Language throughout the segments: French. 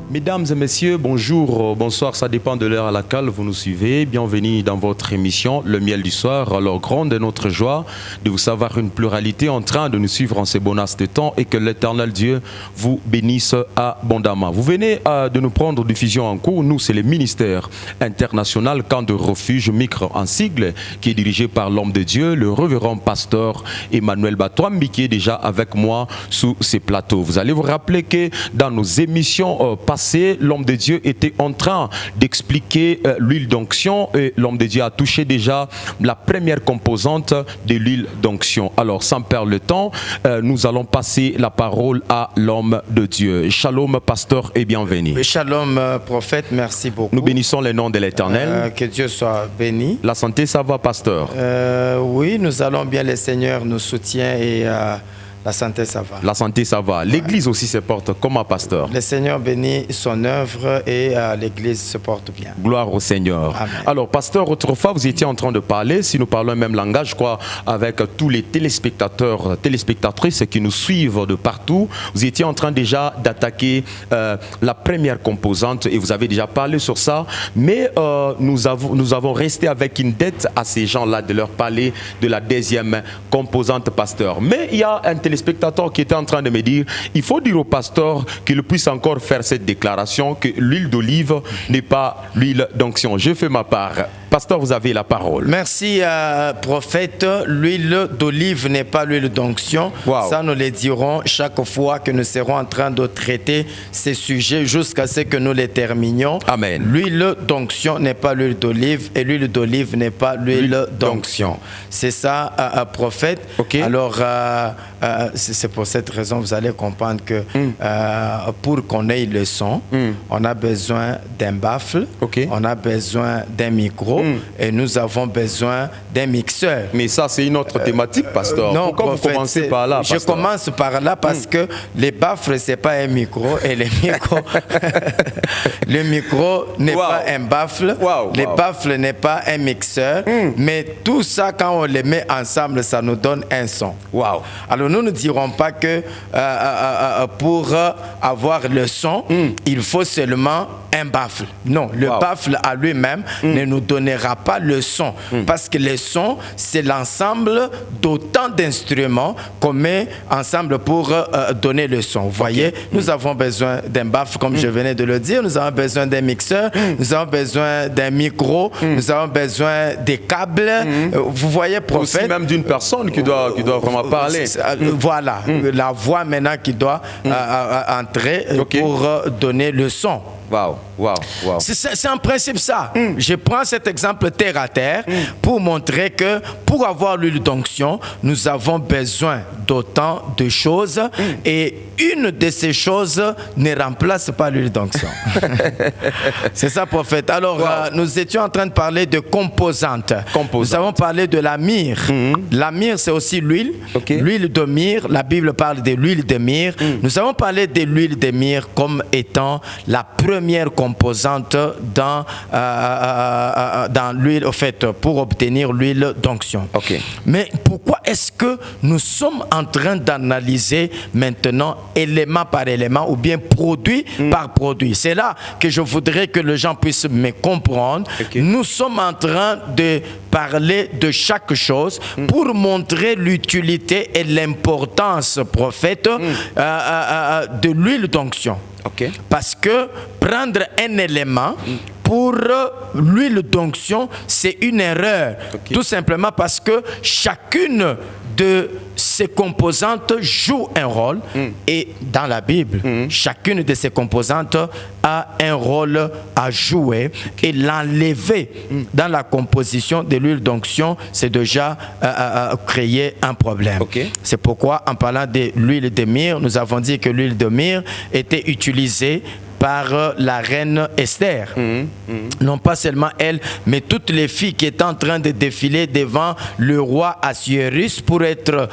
Mesdames et messieurs, bonjour, bonsoir, ça dépend de l'heure à laquelle vous nous suivez. Bienvenue dans votre émission Le Miel du Soir. Alors, grande est notre joie de vous savoir une pluralité en train de nous suivre en ces bonasses de temps et que l'Éternel Dieu vous bénisse abondamment. Vous venez de nous prendre diffusion en cours. Nous, c'est le ministère international Camp de Refuge, micro en sigle, qui est dirigé par l'homme de Dieu, le révérend pasteur Emmanuel Batouambi, qui est déjà avec moi sous ces plateaux. Vous allez vous rappeler que dans nos émissions passées, l'homme de Dieu était en train d'expliquer l'huile d'onction et l'homme de Dieu a touché déjà la première composante de l'huile d'onction. Alors, sans perdre le temps, nous allons passer la parole à l'homme de Dieu. Shalom, pasteur, et bienvenue. Shalom, prophète, merci beaucoup. Nous bénissons le nom de l'Éternel. Que Dieu soit béni. La santé, ça va, pasteur? Oui, nous allons bien, le Seigneur nous soutient et la santé, ça va. La santé, ça va. L'église aussi se porte comme un pasteur. Le Seigneur bénit son œuvre et l'église se porte bien. Gloire au Seigneur. Amen. Alors, pasteur, autrefois, vous étiez en train de parler, si nous parlons le même langage, je crois, avec tous les téléspectateurs, téléspectatrices qui nous suivent de partout, vous étiez en train déjà d'attaquer la première composante et vous avez déjà parlé sur ça, mais nous avons resté avec une dette à ces gens-là de leur parler de la deuxième composante, pasteur. Mais il y a un téléspectateur qui était en train de me dire, il faut dire au pasteur qu'il puisse encore faire cette déclaration que l'huile d'olive n'est pas l'huile d'onction. Je fais ma part. Pasteur, vous avez la parole. Merci, prophète. L'huile d'olive n'est pas l'huile d'onction. Wow. Ça, nous le dirons chaque fois que nous serons en train de traiter ces sujets jusqu'à ce que nous les terminions. Amen. L'huile d'onction n'est pas l'huile d'olive et l'huile d'olive n'est pas l'huile d'onction. C'est ça, prophète. Okay. Alors, c'est pour cette raison vous allez comprendre que pour qu'on ait le son, on a besoin d'un baffle, on a besoin d'un micro et nous avons besoin d'un mixeur. Mais ça, c'est une autre thématique, pasteur. Non, pourquoi vous commencez par là, pasteur? Je commence par là parce que les baffles, ce n'est pas un micro et les micros, le micro n'est pas un baffle, les baffles n'est pas un mixeur, mais tout ça, quand on les met ensemble, ça nous donne un son. Wow. Alors, nous ne dirons pas que pour avoir le son, il faut seulement un baffle. Non, le baffle à lui-même ne nous donnera pas le son. Parce que le son, c'est l'ensemble d'autant d'instruments qu'on met ensemble pour donner le son. Vous voyez, nous avons besoin d'un baffle, comme je venais de le dire. Nous avons besoin d'un mixeur. Nous avons besoin d'un micro. Nous avons besoin des câbles. Vous voyez, prophète. Aussi même d'une personne qui doit vraiment parler. Voilà, la voix maintenant qui doit entrer pour donner le son. Wow, wow, wow. C'est en principe ça. Je prends cet exemple terre à terre pour montrer que pour avoir l'huile d'onction, nous avons besoin d'autant de choses et une de ces choses ne remplace pas l'huile d'onction. C'est ça, prophète. Alors, nous étions en train de parler de composantes. Nous avons parlé de la myrrhe. La myrrhe, c'est aussi l'huile. L'huile de myrrhe, la Bible parle de l'huile de myrrhe. Nous avons parlé de l'huile de myrrhe comme étant la première composante dans l'huile, au fait, pour obtenir l'huile d'onction. Mais pourquoi est-ce que nous sommes en train d'analyser maintenant élément par élément ou bien produit par produit? C'est là que je voudrais que les gens puissent me comprendre. Nous sommes en train de parler de chaque chose pour montrer l'utilité et l'importance, prophète, de l'huile d'onction. Parce que prendre un élément pour l'huile d'onction, c'est une erreur. Tout simplement parce que chacune de ces composantes joue un rôle et dans la Bible, chacune de ces composantes a un rôle à jouer et l'enlever dans la composition de l'huile d'onction, c'est déjà créer un problème. C'est pourquoi en parlant de l'huile de myrrhe, nous avons dit que l'huile de myrrhe était utilisée par la reine Esther. Non pas seulement elle, mais toutes les filles qui étaient en train de défiler devant le roi Assuérus pour être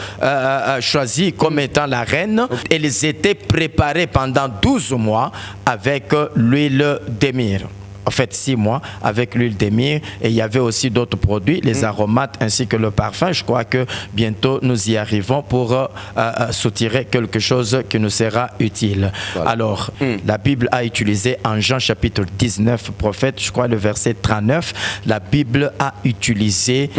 choisies comme étant la reine. Elles étaient préparées pendant 12 mois avec l'huile de myrrhe. en fait 6 mois avec l'huile de myrrhe, et il y avait aussi d'autres produits, les aromates ainsi que le parfum. Je crois que bientôt nous y arrivons pour soutirer quelque chose qui nous sera utile. Voilà. Alors, la Bible a utilisé en Jean chapitre 19, prophète, je crois le verset 39, la Bible a utilisé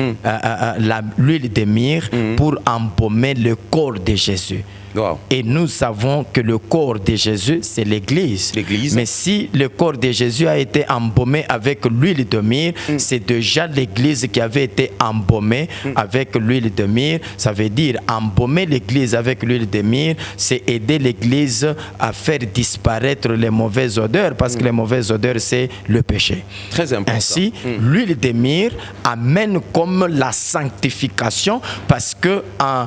l'huile de myrrhe pour embaumer le corps de Jésus. Wow. Et nous savons que le corps de Jésus, c'est l'Église. Mais si le corps de Jésus a été embaumé avec l'huile de myrrhe, c'est déjà l'Église qui avait été embaumée avec l'huile de myrrhe. Ça veut dire embaumer l'Église avec l'huile de myrrhe, c'est aider l'Église à faire disparaître les mauvaises odeurs, parce que les mauvaises odeurs, c'est le péché. Très important. Ainsi, l'huile de myrrhe amène comme la sanctification, parce que en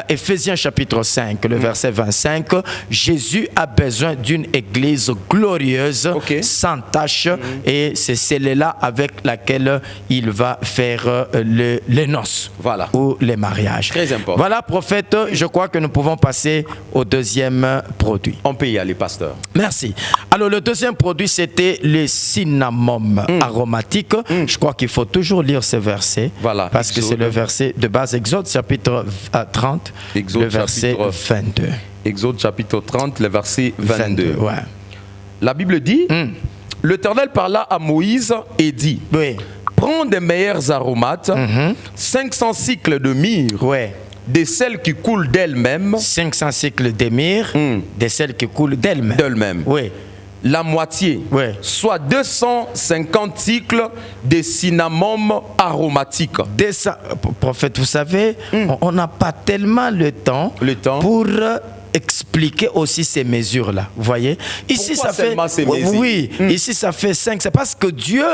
Éphésiens chapitre 5, le verset 25, Jésus a besoin d'une église glorieuse, sans tache, et c'est celle-là avec laquelle il va faire les noces ou les mariages. Très important. Voilà, prophète, je crois que nous pouvons passer au deuxième produit. On peut y aller, pasteur. Merci. Alors, le deuxième produit, c'était le cinnamome aromatique. Je crois qu'il faut toujours lire ce verset, parce que c'est le verset de base, Exode chapitre 30, le verset 22. Exode chapitre 30, le verset 22. Ouais. La Bible dit, l'Éternel parla à Moïse et dit, prends des meilleurs aromates, 500 cycles de myrrhe, de celles qui coulent d'elles-mêmes. 500 cycles de myrrhe, de celles qui coulent d'elles-mêmes. Oui. La moitié, soit 250 cycles de cinnamome aromatique. Prophète, vous savez, on n'a pas tellement le temps pour expliquer aussi ces mesures-là. Vous voyez? Ici, ça fait. Ici, ça fait 5. C'est parce que Dieu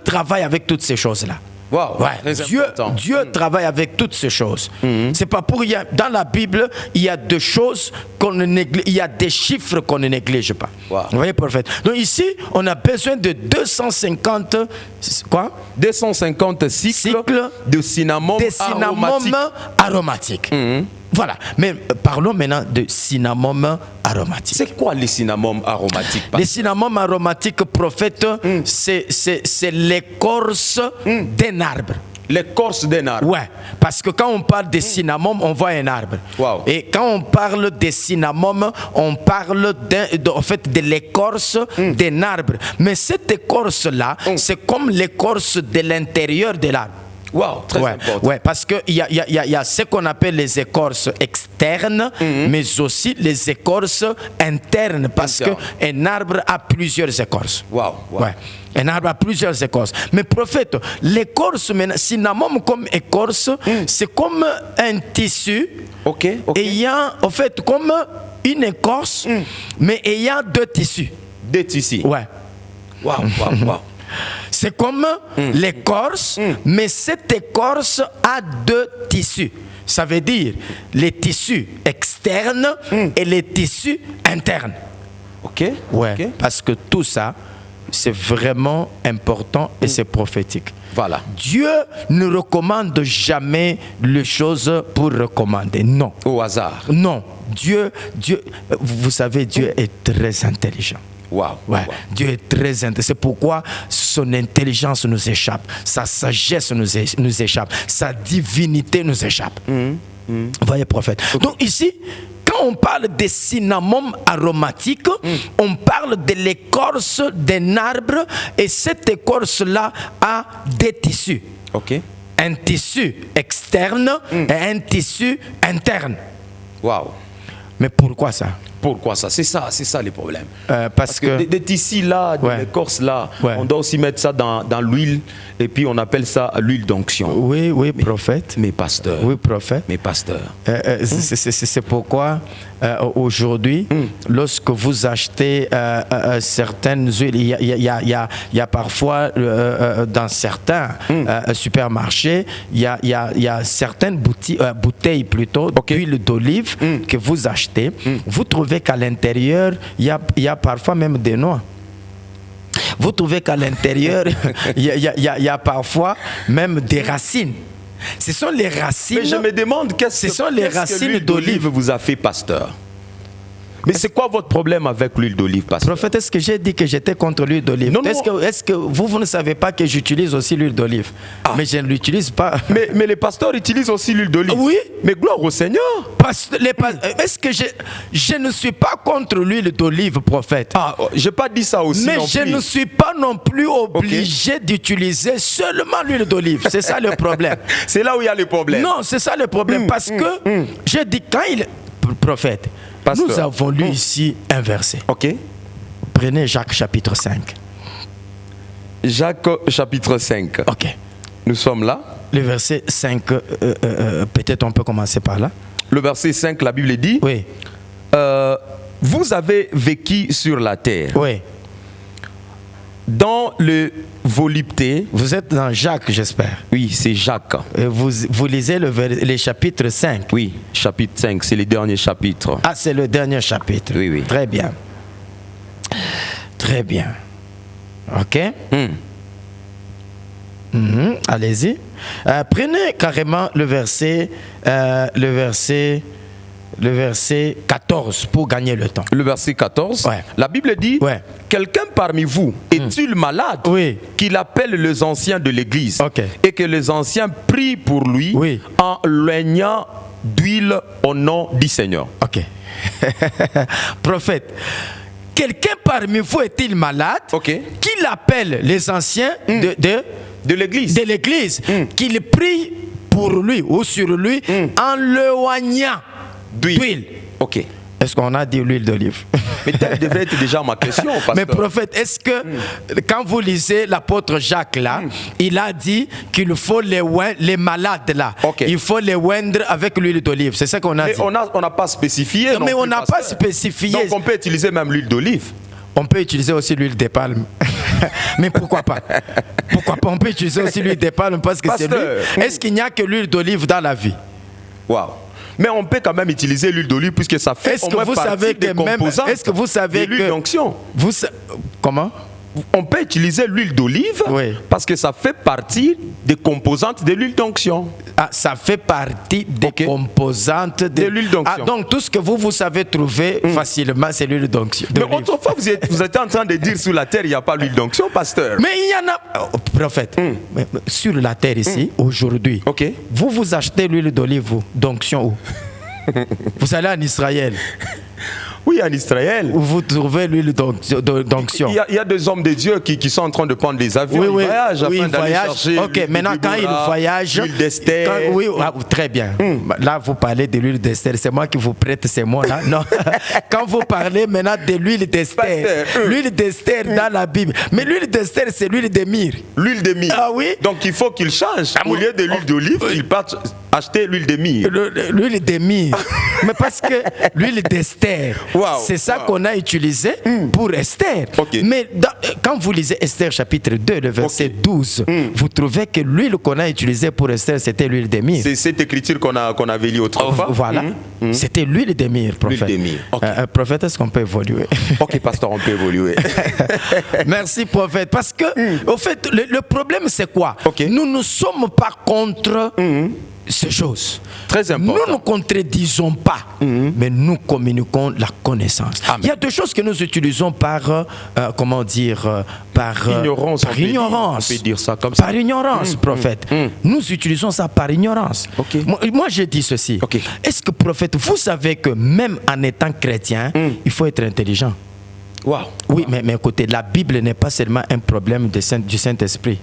travaille avec toutes ces choses-là. Wow, Dieu travaille avec toutes ces choses. C'est pas pour rien. Dans la Bible, il y a des choses qu'on ne néglige, il y a des chiffres qu'on ne néglige pas. Vous voyez, prophète. Donc ici, on a besoin de 250 cycles de cinnamome aromatique. Voilà. Mais parlons maintenant de cinnamome aromatique. C'est quoi les cinnamome aromatiques? Les cinnamome aromatiques, prophète, c'est l'écorce d'un arbre. L'écorce d'un arbre. Ouais, parce que quand on parle de cinnamome, on voit un arbre. Et quand on parle de cinnamome, on parle en fait de l'écorce d'un arbre. Mais cette écorce-là, c'est comme l'écorce de l'intérieur de l'arbre. Wow, très important. Ouais, parce qu'il y a ce qu'on appelle les écorces externes, mais aussi les écorces internes, parce qu'un arbre a plusieurs écorces. Ouais. Un arbre a plusieurs écorces. Mais prophète, l'écorce, cinnamome comme écorce, c'est comme un tissu ayant, en fait, comme une écorce, mais ayant deux tissus. Deux tissus. Ouais. Wow. C'est comme l'écorce, mais cette écorce a deux tissus. Ça veut dire les tissus externes et les tissus internes. Parce que tout ça, c'est vraiment important et c'est prophétique. Voilà. Dieu ne recommande jamais les choses pour recommander. Non. Au hasard. Non. Dieu, vous savez, Dieu est très intelligent. Dieu est très intelligent. C'est pourquoi son intelligence nous échappe, sa sagesse nous échappe, sa divinité nous échappe. Vous voyez, prophète. Donc ici, quand on parle de cinnamome aromatique, on parle de l'écorce d'un arbre, et cette écorce-là a des tissus. Un tissu externe et un tissu interne. Mais pourquoi ça? Pourquoi ça? C'est ça les problèmes. Parce que des tissus là, de l'écorce là, on doit aussi mettre ça dans l'huile, et puis on appelle ça l'huile d'onction. Oui, prophète. Mais pasteur. Oui, prophète. Mais pasteur. C'est pourquoi aujourd'hui, lorsque vous achetez certaines huiles, il y a parfois dans certains supermarchés, il y a certaines bouteilles plutôt d'huile d'olive que vous achetez. Vous trouvez qu'à l'intérieur, il y a parfois même des noix. Vous trouvez qu'à l'intérieur, il y a parfois même des racines. Ce sont les racines. Mais je me demande qu'est-ce que l'huile d'olive vous a fait, pasteur? Mais c'est quoi votre problème avec l'huile d'olive, pasteur? Prophète, est-ce que j'ai dit que j'étais contre l'huile d'olive? Non, Est-ce que vous ne savez pas que j'utilise aussi l'huile d'olive? Mais je ne l'utilise pas. Mais les pasteurs utilisent aussi l'huile d'olive. Oui. Mais gloire au Seigneur. Est-ce que je ne suis pas contre l'huile d'olive, prophète? J'ai pas dit ça aussi. Mais non je plus. ne suis pas non plus obligé d'utiliser seulement l'huile d'olive. C'est ça le problème. C'est là où il y a le problème. Non, c'est ça le problème. Parce que je dis, quand prophète, pasteur, nous avons lu ici un verset. Ok. Prenez Jacques chapitre 5. Jacques chapitre 5. Ok. Nous sommes là. Le verset 5, peut-être on peut commencer par là. Le verset 5, la Bible dit, Oui. vous avez vécu sur la terre. Oui. Dans le volupté. Vous êtes dans Jacques, j'espère. Oui, c'est Jacques. Vous lisez le chapitre 5. Oui, chapitre 5, c'est le dernier chapitre. Ah, c'est le dernier chapitre. Oui, oui. Très bien. Très bien. Ok. Allez-y. Prenez carrément le verset 14 pour gagner le temps. Le verset 14, Ouais. la Bible dit, quelqu'un parmi vous est-il malade, Oui. qu'il appelle les anciens de l'église, Ok. et que les anciens prient pour lui, Oui. en l'oignant d'huile au nom du Seigneur. Ok. Prophète, quelqu'un parmi vous est-il malade? Ok. Qu'il appelle les anciens De l'église. de l'église, qu'il prie pour lui ou sur lui en l'éloignant d'huile. Ok. Est-ce qu'on a dit l'huile d'olive? Mais telle devait être déjà ma question, pasteur. Mais prophète, est-ce que quand vous lisez l'apôtre Jacques là, il a dit qu'il faut les malades là, il faut les oindre avec l'huile d'olive. C'est ça qu'on a dit. On n'a pas spécifié. Non, mais plus, on n'a pas spécifié. Donc on peut utiliser même l'huile d'olive. On peut utiliser aussi l'huile de palme. Mais pourquoi pas? Pourquoi pas? On peut utiliser aussi l'huile de palme parce que c'est l'huile. Est-ce qu'il n'y a que l'huile d'olive dans la vie? Waouh. Mais on peut quand même utiliser l'huile d'olive puisque ça fait au moins partie des composants. Est-ce que vous savez de l'huile d'onction? Comment? On peut utiliser l'huile d'olive parce que ça fait partie des composantes de l'huile d'onction. Ah, ça fait partie des composantes de l'huile d'onction. Ah, donc tout ce que vous savez trouver facilement, c'est l'huile d'onction. Mais autrefois, vous êtes en train de dire sur la terre, il n'y a pas l'huile d'onction, pasteur. Mais il y en a, prophète, sur la terre ici, aujourd'hui, vous achetez l'huile d'olive d'onction où? Vous allez en Israël. Oui, en Israël. Où vous trouvez l'huile d'onction. Il y a des hommes de Dieu qui sont en train de prendre des avions. Ils voyagent afin d'aller chercher. Ok, maintenant quand ils voyagent. L'huile d'Esther. Oui, très bien. Là, vous parlez de l'huile d'Esther. C'est moi qui vous prête ces mots-là. Non. Quand vous parlez maintenant de l'huile d'Esther. L'huile d'Esther dans la Bible. Mais l'huile d'Esther, c'est l'huile de myrrhe. L'huile de myrrhe. Ah oui. Donc il faut qu'il change. Au lieu de l'huile d'olive, il parte acheter l'huile de myrrhe. L'huile de myrrhe. Mais parce que l'huile d'Esther. C'est ça qu'on a utilisé pour Esther. Mais quand vous lisez Esther chapitre 2, le verset 12, vous trouvez que l'huile qu'on a utilisée pour Esther, c'était l'huile de myrrhe. C'est cette écriture qu'on avait lue autrefois. Voilà. C'était l'huile de myrrhe, prophète. L'huile de myrrhe. Prophète, est-ce qu'on peut évoluer? Ok, pasteur, on peut évoluer. Merci, prophète. Parce que, au fait, le problème, c'est quoi? Nous ne sommes pas contre ces choses. Très important. Nous ne contredisons pas, mais nous communiquons la connaissance. Amen. Il y a deux choses que nous utilisons par, comment dire, par ignorance. Par ignorance. On peut dire ça comme ça. Par ignorance, prophète. Nous utilisons ça par ignorance. Moi, je dis ceci. Est-ce que, prophète, vous savez que même en étant chrétien, il faut être intelligent? Oui, mais écoutez, la Bible n'est pas seulement un problème du Saint-Esprit.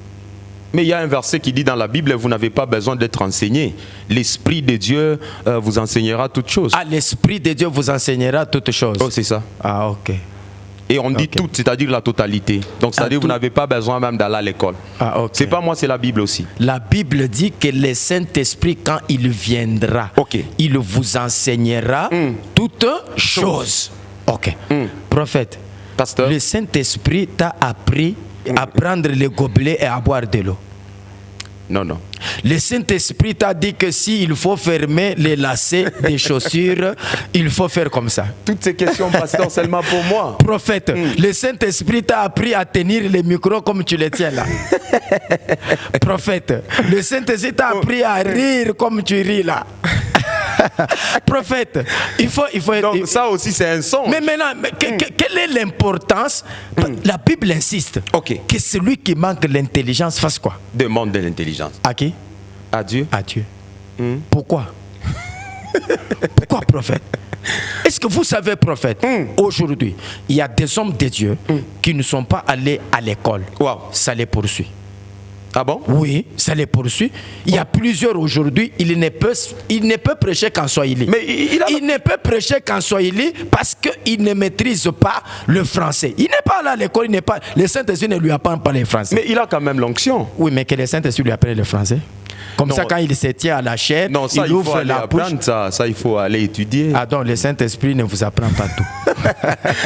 Mais il y a un verset qui dit dans la Bible, vous n'avez pas besoin d'être enseigné. L'Esprit de Dieu vous enseignera toutes choses. Ah, l'Esprit de Dieu vous enseignera toutes choses. Oh, c'est ça. Ah, ok. Et on dit tout, c'est-à-dire la totalité. Donc, c'est-à-dire que vous n'avez pas besoin même d'aller à l'école. Ah, ok. C'est pas moi, c'est la Bible aussi. La Bible dit que le Saint-Esprit, quand il viendra, il vous enseignera toutes choses. Ok. Prophète, pasteur, le Saint-Esprit t'a appris à prendre le gobelet et à boire de l'eau. Non, non. Le Saint-Esprit t'a dit que s'il faut fermer les lacets des chaussures, il faut faire comme ça. Toutes ces questions, pasteur, seulement pour moi. Prophète, le Saint-Esprit t'a appris à tenir les micros comme tu les tiens là. Prophète, le Saint-Esprit t'a appris à rire comme tu ris là. Prophète, il faut Donc ça aussi c'est un songe. Mais maintenant, quelle est l'importance? La Bible insiste que celui qui manque l'intelligence fasse quoi? Demande de l'intelligence. À qui? À Dieu. À Dieu. Pourquoi? Pourquoi, prophète? Est-ce que vous savez, prophète, aujourd'hui, il y a des hommes de Dieu qui ne sont pas allés à l'école. Ça les poursuit. Ah bon? Oui, ça les poursuit. Il y a plusieurs aujourd'hui, il ne peut prêcher qu'en Swahili. Mais il ne peut prêcher qu'en Swahili parce qu'il ne maîtrise pas le français. Il n'est pas allé à l'école, le Saint-Esprit ne lui apprend pas le français. Mais il a quand même l'onction. Oui, mais que le Saint-Esprit lui apprenne le français. Comme ça, quand il se tient à la chair, il ouvre la bouche. Ça, il faut aller étudier. Ah donc, le Saint-Esprit ne vous apprend pas tout.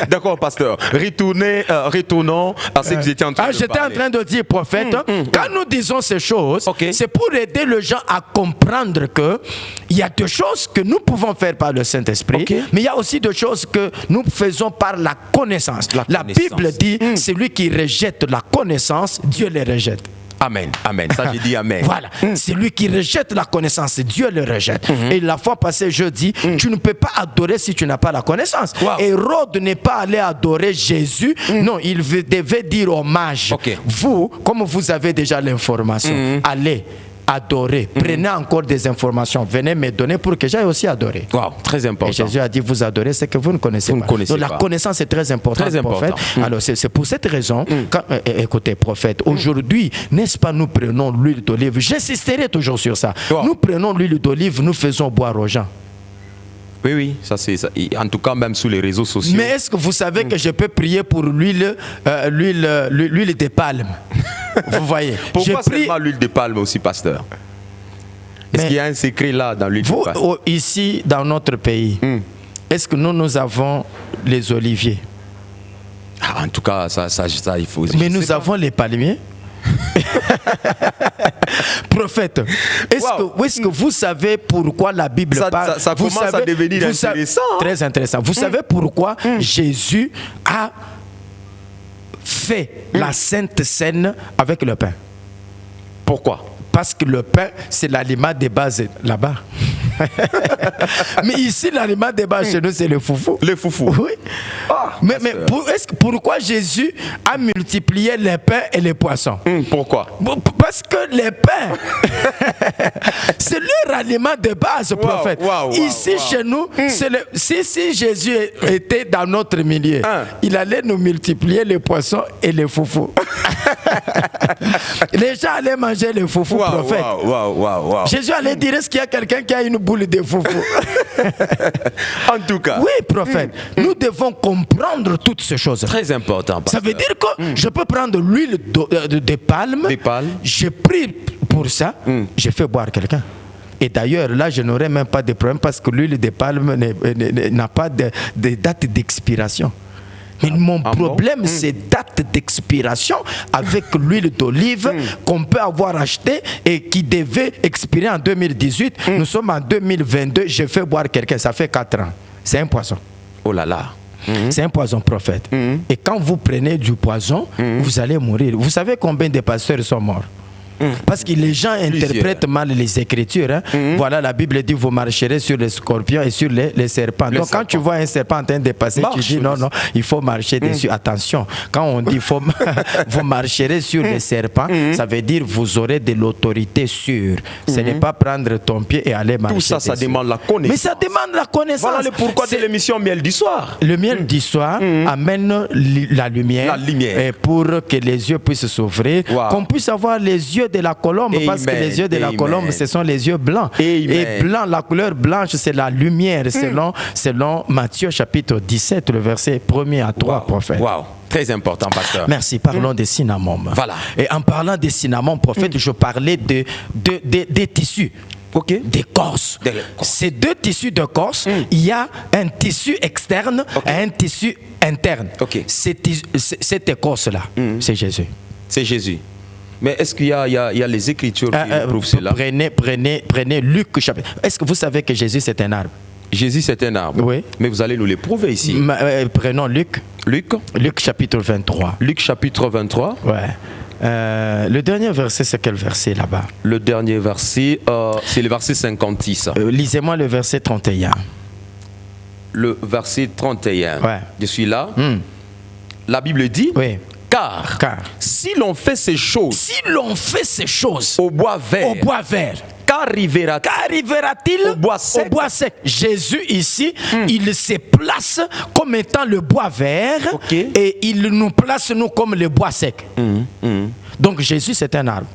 D'accord, pasteur. Retournons à ce que vous étiez en train de J'étais en train de dire, prophète, quand nous disons ces choses, c'est pour aider les gens à comprendre qu'il y a des choses que nous pouvons faire par le Saint-Esprit, mais il y a aussi des choses que nous faisons par la connaissance. La Bible dit, celui qui rejette la connaissance, Dieu le rejette. Amen, amen. Ça, j'ai dit amen. Voilà. Celui qui rejette la connaissance, Dieu le rejette. Et la fois passée, je dis, tu ne peux pas adorer si tu n'as pas la connaissance. Hérode n'est pas allé adorer Jésus. Non, il devait dire hommage. Vous, comme vous avez déjà l'information, allez adorer. Prenez encore des informations. Venez me donner pour que j'aille aussi adorer. Très important. Et Jésus a dit, vous adorez ce que vous ne connaissez pas. Donc la connaissance est très importante, prophète. Alors c'est pour cette raison, écoutez, prophète, aujourd'hui, n'est-ce pas, nous prenons l'huile d'olive. J'insisterai toujours sur ça. Nous prenons l'huile d'olive, nous faisons boire aux gens. Oui, ça c'est ça. En tout cas, même sous les réseaux sociaux. Mais est-ce que vous savez que je peux prier pour l'huile de palme? Vous voyez. Pourquoi seulement l'huile de palme aussi, pasteur? Est-ce qu'il y a un secret là dans l'huile de palme? Ici, dans notre pays, est-ce que nous avons les oliviers? En tout cas, ça il faut... Mais nous avons les palmiers. Prophète, est-ce que vous savez pourquoi la Bible parle? Ça commence à devenir intéressant. Très intéressant. Vous savez pourquoi Jésus a fait la Sainte Seine avec le pain? Pourquoi? Parce que le pain, c'est l'aliment de base là-bas. Mais ici, l'aliment de base chez nous, c'est le foufou. Le foufou. Oui. Mais pourquoi Jésus a multiplié les pains et les poissons? Pourquoi? Parce que les pains, c'est leur aliment de base, prophète. Ici, chez nous, si Jésus était dans notre milieu, il allait nous multiplier les poissons et les foufous. Les gens allaient manger les foufous, prophète. Jésus allait dire, est-ce qu'il y a quelqu'un qui a une boule de foufou? En tout cas. Oui, prophète. Nous devons comprendre toutes ces choses. Très important. Ça veut dire que je peux prendre l'huile de palme. Je prie pour ça. Je fais boire quelqu'un. Et d'ailleurs, là, je n'aurais même pas de problème parce que l'huile de palme n'a pas de date d'expiration. Mais mon problème, c'est date d'expiration avec l'huile d'olive qu'on peut avoir acheté et qui devait expirer en 2018. Nous sommes en 2022, je fais boire quelqu'un, ça fait 4 ans. C'est un poison. Oh là là. C'est un poison, prophète. Et quand vous prenez du poison, vous allez mourir. Vous savez combien de pasteurs sont morts? Parce que les gens interprètent mal les Écritures. Voilà, la Bible dit vous marcherez sur les scorpions et sur les serpents. Donc quand tu vois un serpent en train de passer, tu dis non, il faut marcher dessus. Attention, quand on dit vous marcherez sur les serpents, ça veut dire vous aurez de l'autorité sûre. Ce n'est pas prendre ton pied et aller marcher. Tout ça, ça demande la connaissance. Mais ça demande la connaissance. Voilà le pourquoi de l'émission Miel du soir. Le miel du soir amène la lumière, pour que les yeux puissent s'ouvrir, qu'on puisse avoir les yeux de la colombe, parce que les yeux de la colombe, ce sont les yeux blancs. Et blanc, la couleur blanche, c'est la lumière, selon Matthieu chapitre 17, le verset 1er à 3, prophète. Très important, pasteur. Merci. Parlons des cinnamons. Voilà. Et en parlant des cinnamons, prophète, je parlais des tissus. D'écorce. Ces deux tissus d'écorce, il y a un tissu externe et un tissu interne. Cette écorce-là, c'est Jésus. C'est Jésus. Mais est-ce qu'il y a les Écritures qui prouvent cela? Prenez Luc chapitre. Est-ce que vous savez que Jésus c'est un arbre? Jésus, c'est un arbre. Oui. Mais vous allez nous les prouver ici. Prenons Luc. Luc chapitre 23. Luc chapitre 23. Ouais. Le dernier verset, c'est quel verset là-bas? Le dernier verset, c'est le verset 56. Lisez-moi le verset 31. Le verset 31. Ouais. Je suis là. La Bible dit, oui. Car si l'on fait ces choses, au bois vert, qu'arrivera-t-il au bois sec? Jésus ici, il se place comme étant le bois vert, et il nous place nous comme le bois sec. Donc Jésus, c'est un arbre.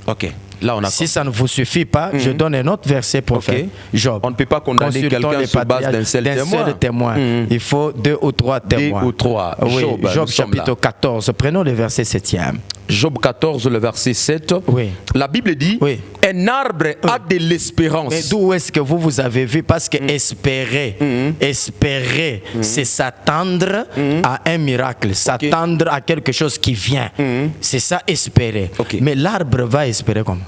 Ok. Là, on a si ça ne vous suffit pas, je donne un autre verset pour faire. Job. On ne peut pas condamner quelqu'un sur base d'un seul témoin. Il faut 2 ou 3 témoins. 2 ou 3. Oui, Job chapitre 14. Prenons le verset 7e. Job 14, le verset 7. Oui. La Bible dit, un arbre a de l'espérance. Mais d'où est-ce que vous avez vu? Parce que espérer, c'est s'attendre à un miracle, s'attendre à quelque chose qui vient. C'est ça, espérer. Mais l'arbre va espérer comment?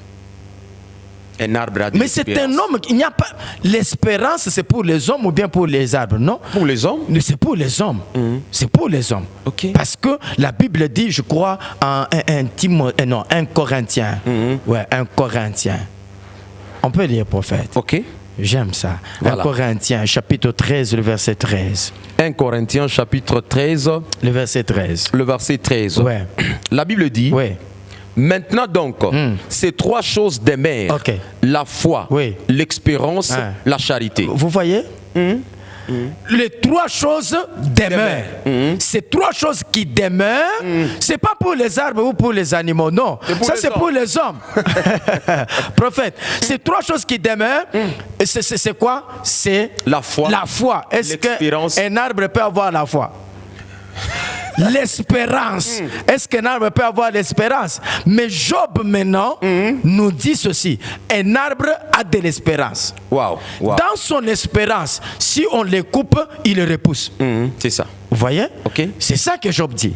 Un arbre a de Mais c'est un homme, il n'y a pas... L'espérance, c'est pour les hommes ou bien pour les arbres, non? Pour les hommes? C'est pour les hommes. C'est pour les hommes. Parce que la Bible dit, je crois, en 1 Corinthien. Ouais, 1 Corinthien. On peut lire, prophète. J'aime ça. Voilà. 1 Corinthiens, chapitre 13, le verset 13. 1 Corinthiens, chapitre 13. Le verset 13. Le verset 13. Ouais. La Bible dit... Maintenant donc, ces 3 choses demeurent. La foi, l'expérience, la charité. Vous voyez? Les 3 choses demeurent. Ces 3 choses qui demeurent, c'est pas pour les arbres ou pour les animaux, non. Ça c'est pour les hommes. Prophète, ces 3 choses qui demeurent, c'est quoi? C'est la foi. La foi. Est-ce qu'un arbre peut avoir la foi? L'espérance. Est-ce qu'un arbre peut avoir l'espérance? Mais Job maintenant nous dit ceci: un arbre a de l'espérance. Wow. Dans son espérance, si on les coupe, il les repousse. C'est ça. Vous voyez? C'est ça que Job dit.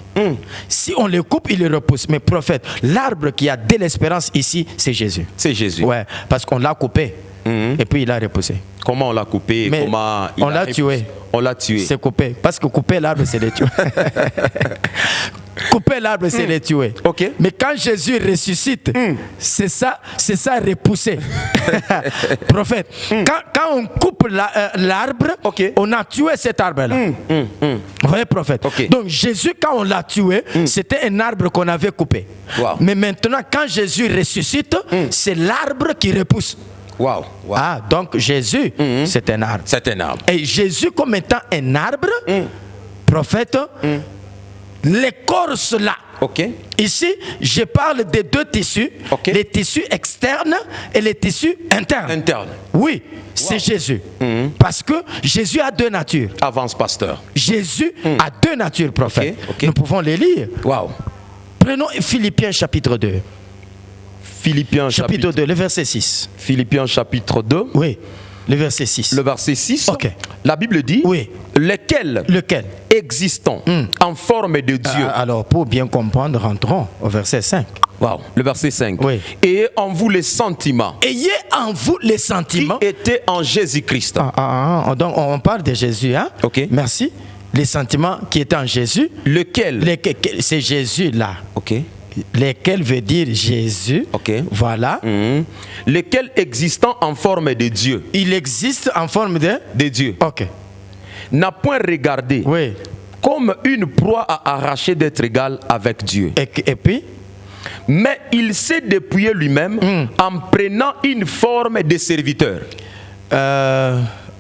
Si on les coupe, il les repousse. Mais prophète, l'arbre qui a de l'espérance ici, c'est Jésus. C'est Jésus. Ouais, parce qu'on l'a coupé. Et puis il a repoussé. Comment on l'a coupé? Mais comment on l'a tué. On l'a tué. C'est coupé. Parce que couper l'arbre, c'est les tuer. Couper l'arbre, c'est les tuer. Mais quand Jésus ressuscite, c'est ça repousser. Prophète, quand on coupe l'arbre, on a tué cet arbre-là. Vous voyez, prophète? Donc Jésus, quand on l'a tué, c'était un arbre qu'on avait coupé. Mais maintenant, quand Jésus ressuscite, c'est l'arbre qui repousse. Ah, donc Jésus, c'est un arbre. C'est un arbre. Et Jésus, comme étant un arbre, prophète, l'écorce là. Ici, je parle des 2 tissus, les tissus externes et les tissus internes. Oui, c'est Jésus. Parce que Jésus a 2 natures. Avance, pasteur. Jésus a 2 natures, prophète. Nous pouvons les lire. Prenons Philippiens chapitre 2. Philippiens chapitre 2, le verset 6. Philippiens chapitre 2. Oui, le verset 6. Le verset 6. La Bible dit, lesquels existants en forme de Dieu. Alors, pour bien comprendre, rentrons au verset 5. Le verset 5. Ayez en vous les sentiments. Ayez en vous les sentiments. Qui étaient en Jésus-Christ. Donc, on parle de Jésus, hein? Merci. Les sentiments qui étaient en Jésus. Lequel? C'est Jésus là. Lesquels veut dire Jésus. Voilà. Lesquels existant en forme de Dieu. Il existe en forme de Dieu. N'a point regardé comme une proie à arracher d'être égal avec Dieu. Et puis? Mais il s'est dépouillé lui-même en prenant une forme de serviteur.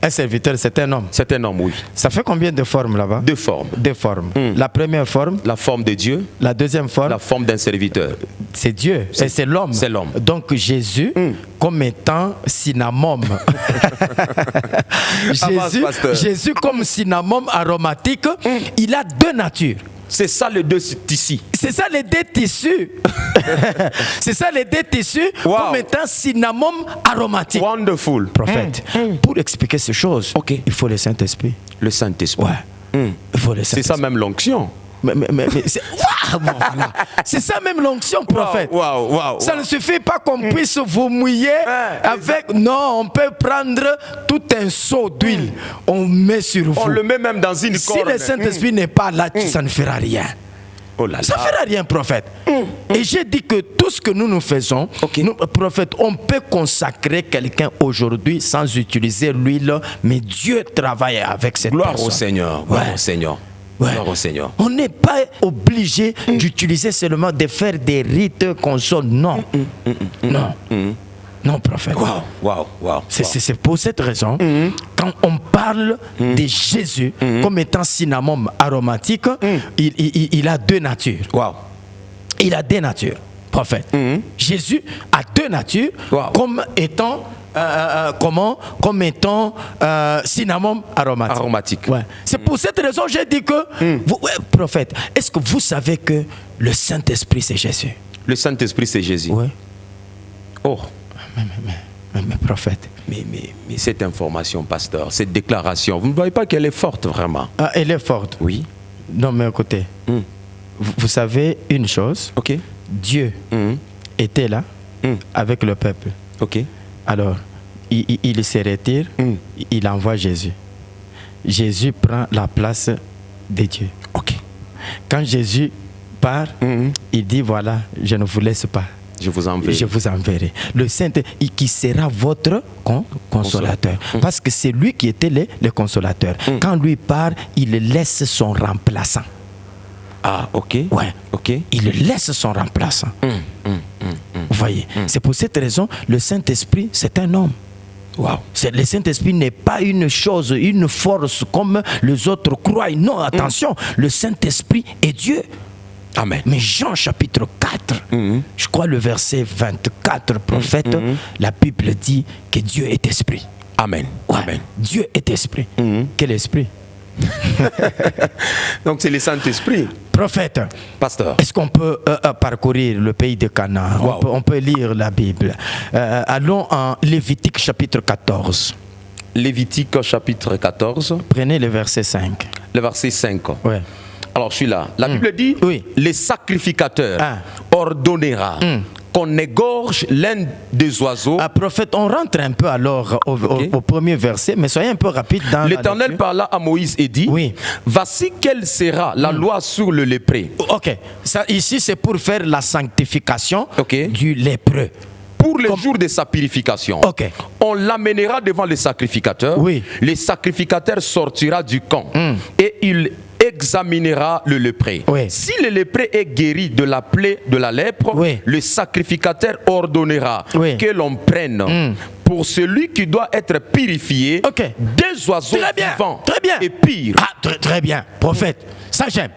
Un serviteur, c'est un homme. C'est un homme, oui. Ça fait combien de formes là-bas? 2 formes. 2 formes. La première forme? La forme de Dieu. La deuxième forme? La forme d'un serviteur. C'est Dieu. C'est l'homme. C'est l'homme. Donc Jésus, comme étant cinnamome. Jésus comme cinnamome aromatique, il a 2 natures. C'est ça les 2 tissus. C'est ça les 2 tissus. C'est ça les 2 tissus comme étant cinnamome aromatique. Wonderful. Prophète, pour expliquer ces choses, il faut le Saint-Esprit. Le Saint-Esprit. Il faut le Saint-Esprit. C'est ça même l'onction. c'est voilà. C'est ça même l'onction, prophète. Ça ne suffit pas qu'on puisse vous mouiller avec... Non, on peut prendre tout un seau d'huile, on met sur vous. On le met même dans une corne. Si le Saint-Esprit n'est pas là, ça ne fera rien. Oh là là. Ça ne fera rien, prophète. Et j'ai dit que tout ce que nous faisons, nous, prophète, on peut consacrer quelqu'un aujourd'hui sans utiliser l'huile, mais Dieu travaille avec cette personne. Gloire au Seigneur. Gloire au Seigneur. Gloire au Seigneur. On n'est pas obligé d'utiliser seulement, de faire des rites consonnes. Non. Non. Non, prophète. C'est pour cette raison, quand on parle de Jésus comme étant cinnamome aromatique, il a deux natures. Il a deux natures, prophète. Jésus a deux natures comme étant... comme étant cinnamome aromatique. C'est pour cette raison que j'ai dit que, prophète, est-ce que vous savez que le Saint-Esprit c'est Jésus? Le Saint-Esprit c'est Jésus. Oui. Oh. Mais prophète. Mais cette information, pasteur, cette déclaration, vous ne voyez pas qu'elle est forte vraiment? Elle est forte. Oui. Non, mais écoutez, vous savez une chose. Dieu était là avec le peuple. Alors, il se retire, il envoie Jésus. Jésus prend la place de Dieu. Quand Jésus part, il dit voilà, je ne vous laisse pas. Je vous enverrai. Je vous enverrai. Le Saint qui sera votre consolateur. Parce que c'est lui qui était le consolateur. Quand lui part, il laisse son remplaçant. Il laisse son remplaçant. Vous voyez, c'est pour cette raison, le Saint-Esprit, c'est un homme. Le Saint-Esprit n'est pas une chose, une force comme les autres croient. Non, attention, le Saint-Esprit est Dieu. Amen. Mais Jean chapitre 4, je crois le verset 24, prophète, la Bible dit que Dieu est esprit. Amen. Amen. Dieu est esprit. Quel esprit? Donc c'est le Saint-Esprit. Prophète, pasteur, est-ce qu'on peut parcourir le pays de Canaan? On peut lire la Bible. Allons en Lévitique chapitre 14. Lévitique chapitre 14. Prenez le verset 5. Le verset 5. Alors je suis là. La Bible dit, les sacrificateurs ordonnera qu'on égorge l'un des oiseaux. Prophète, on rentre un peu alors au premier verset, mais soyez un peu rapide dans l'Éternel parla à Moïse et dit, voici quelle sera la loi sur le lépreux. Ça, ici c'est pour faire la sanctification du lépreux. Pour les jours de sa purification, on l'amènera devant les sacrificateurs. Les sacrificateurs sortira du camp et il examinera le lépreux. Si le lépreux est guéri de la plaie de la lèpre, le sacrificateur ordonnera que l'on prenne pour celui qui doit être purifié des oiseaux vivants et pires. Très bien, prophète, ça j'aime.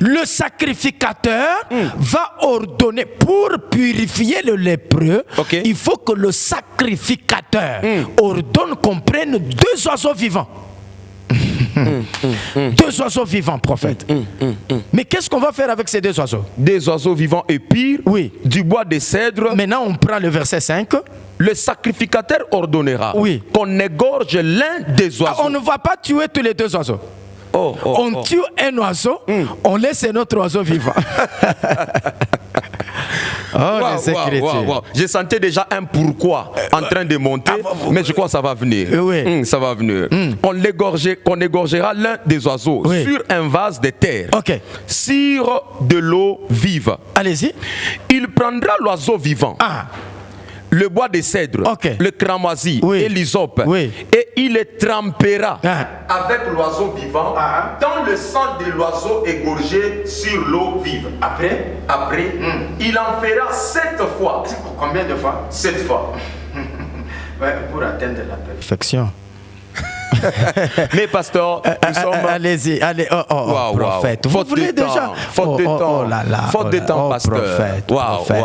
Le sacrificateur va ordonner pour purifier le lépreux. Il faut que le sacrificateur ordonne qu'on prenne deux oiseaux vivants. Deux oiseaux vivants, prophète. Mais qu'est-ce qu'on va faire avec ces deux oiseaux? Des oiseaux vivants et pires, du bois de cèdre. Maintenant, on prend le verset 5. Le sacrificateur ordonnera qu'on égorge l'un des oiseaux. On ne va pas tuer tous les deux oiseaux. On tue un oiseau, on laisse un autre oiseau vivant. Je sentais déjà un pourquoi en train de monter, mais je crois que ça va venir. Ça va venir. Qu'on égorgera l'un des oiseaux sur un vase de terre, sur de l'eau vive. Allez-y. Il prendra l'oiseau vivant. Le bois de cèdre, le cramoisi et l'hysope, et il les trempera avec l'oiseau vivant dans le sang de l'oiseau égorgé sur l'eau vive. Après, il en fera 7 fois. Combien de fois? 7 fois. Pour atteindre la perfection. Mais pasteur, nous sommes... Allez-y, allez, prophète. Vous voulez déjà... Faute de temps. Faute de temps, pasteur. Prophète.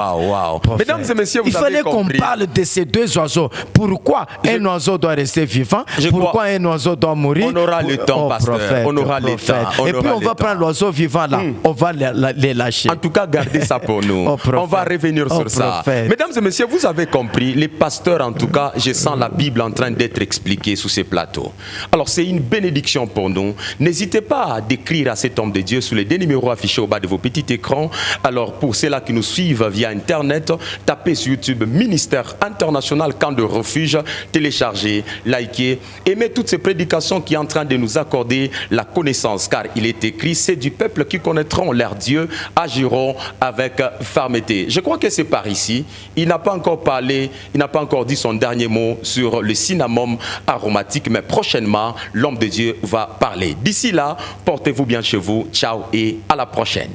Mesdames et messieurs, vous avez compris. Il fallait qu'on parle de ces deux oiseaux. Pourquoi un oiseau doit rester vivant? Pourquoi un oiseau doit mourir? On aura le temps, pasteur. On aura le temps. Et puis on va prendre l'oiseau vivant là. On va les lâcher. En tout cas, gardez ça pour nous. On va revenir sur ça. Mesdames et messieurs, vous avez compris. Les pasteurs, en tout cas, je sens la Bible en train d'être expliquée sous ces plateaux. Alors c'est une bénédiction pour nous. N'hésitez pas à décrire à cet homme de Dieu sur les 2 numéros affichés au bas de vos petits écrans. Alors pour ceux-là qui nous suivent via Internet, tapez sur YouTube Ministère International Camp de Refuge, téléchargez, likez, aimez toutes ces prédications qui sont en train de nous accorder la connaissance, car il est écrit, c'est du peuple qui connaîtront leur Dieu, agiront avec fermeté. Je crois que c'est par ici. Il n'a pas encore parlé, il n'a pas encore dit son dernier mot sur le cinnamome aromatique, mais prochainement, l'homme de Dieu va parler. D'ici là, portez-vous bien chez vous. Ciao et à la prochaine.